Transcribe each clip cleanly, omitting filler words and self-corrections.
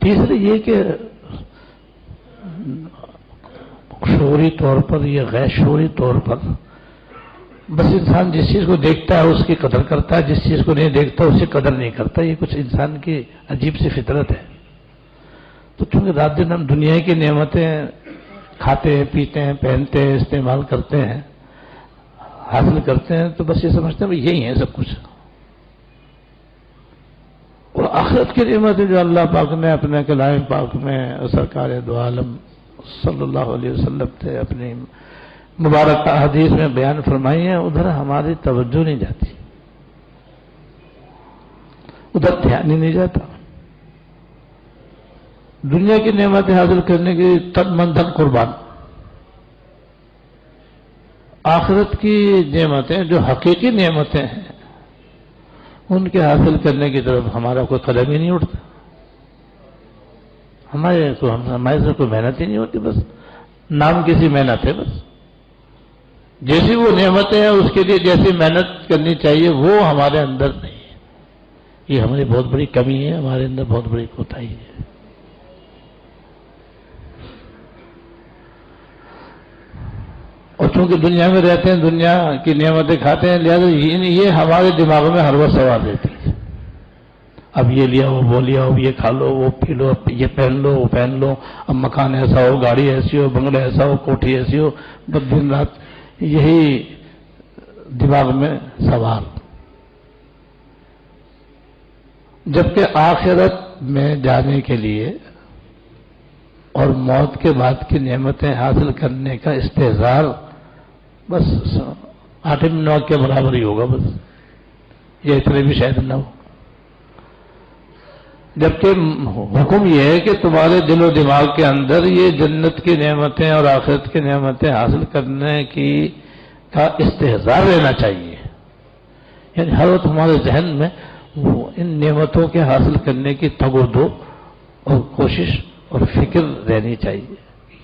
تیسرے یہ کہ شعوری طور پر یا غیر شعوری طور پر بس انسان جس چیز کو دیکھتا ہے اس کی قدر کرتا ہے، جس چیز کو نہیں دیکھتا اس کی قدر نہیں کرتا. یہ کچھ انسان کی عجیب سی فطرت ہے. تو چونکہ رات دن ہم دنیا کی نعمتیں کھاتے ہیں، پیتے ہیں، پہنتے ہیں، استعمال کرتے ہیں، حاصل کرتے ہیں، تو بس یہ سمجھتے ہیں بھائی یہی ہے سب کچھ. اور آخرت کی نعمتیں جو اللہ پاک نے اپنے کلام پاک میں سرکار دو عالم صلی اللہ علیہ وسلم سے اپنی مبارک احادیث میں بیان فرمائی ہیں، ادھر ہماری توجہ نہیں جاتی، ادھر دھیان ہی نہیں جاتا. دنیا کی نعمتیں حاصل کرنے کی تن من دھن قربان، آخرت کی نعمتیں جو حقیقی نعمتیں ہیں ان کے حاصل کرنے کی طرف ہمارا کوئی قدم ہی نہیں اٹھتا. ہمارے سے کوئی محنت ہی نہیں ہوتی، بس نام کسی محنت ہے. بس جیسی وہ نعمتیں ہیں اس کے لیے جیسی محنت کرنی چاہیے وہ ہمارے اندر نہیں ہے. یہ ہماری بہت بڑی کمی ہے، ہمارے اندر بہت بڑی کوتاہی ہے. اور چونکہ دنیا میں رہتے ہیں، دنیا کی نعمتیں کھاتے ہیں، لہٰذا یہ ہمارے دماغ میں ہر وقت سوال رہتی ہے. اب یہ لیا وہ لیا، اب یہ کھا لو، وہ پی لو، یہ پہن لو، وہ پہن لو، اب مکان ایسا ہو، گاڑی ایسی ہو، بنگلہ ایسا ہو، کوٹھی ایسی ہو، بس دن رات یہی دماغ میں سوال. جبکہ آخرت میں جانے کے لیے اور موت کے بعد کی نعمتیں حاصل کرنے کا استحضار بس 8 منٹ کے برابر ہی ہوگا، بس یہ اتنے بھی شاید نہ ہو. جبکہ حکم یہ ہے کہ تمہارے دل و دماغ کے اندر یہ جنت کی نعمتیں اور آخرت کی نعمتیں حاصل کرنے کا استحضار رہنا چاہیے. یعنی ہر وقت ہمارے ذہن میں وہ ان نعمتوں کے حاصل کرنے کی تگ و دو اور کوشش اور فکر رہنی چاہیے.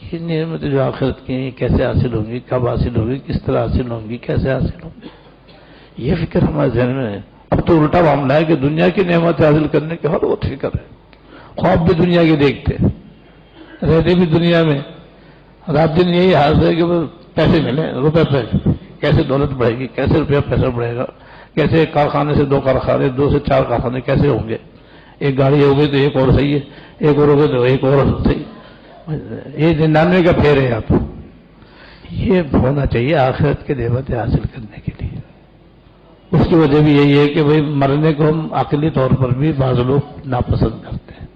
یہ نعمتیں جو آخرت کی ہیں کیسے حاصل ہوں گی، کب حاصل ہوں گی، کس طرح حاصل ہوں گی، کیسے حاصل ہوں گی، یہ فکر ہمارے ذہن میں ہے. اب تو الٹا معاملہ ہے کہ دنیا کی نعمت حاصل کرنے کے ہر وقت فکر ہے. خواب بھی دنیا کے دیکھتے، رہتے بھی دنیا میں، رات دن یہی حال ہے کہ پیسے ملیں، روپے پیسے، کیسے دولت بڑھے گی، کیسے روپیہ پیسہ بڑھے گا، کیسے ایک کارخانے سے 2 کارخانے، 2 سے 4 کارخانے کیسے ہوں گے. ایک گاڑی ہو گئی تو ایک اور صحیح ہے، ایک اور ہو گئی تو ایک اور صحیح. یہ 99 کا پھیر ہے. آپ یہ ہونا چاہیے آخرت کے نعمتیں حاصل کرنے کے لیے. اس کی وجہ بھی یہی ہے کہ بھئی مرنے کو ہم عقلی طور پر بھی بعض لوگ ناپسند کرتے ہیں.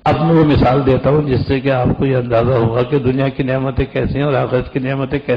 اب میں وہ مثال دیتا ہوں جس سے کہ آپ کو یہ اندازہ ہوگا کہ دنیا کی نعمتیں کیسی ہیں اور آخرت کی نعمتیں کیسی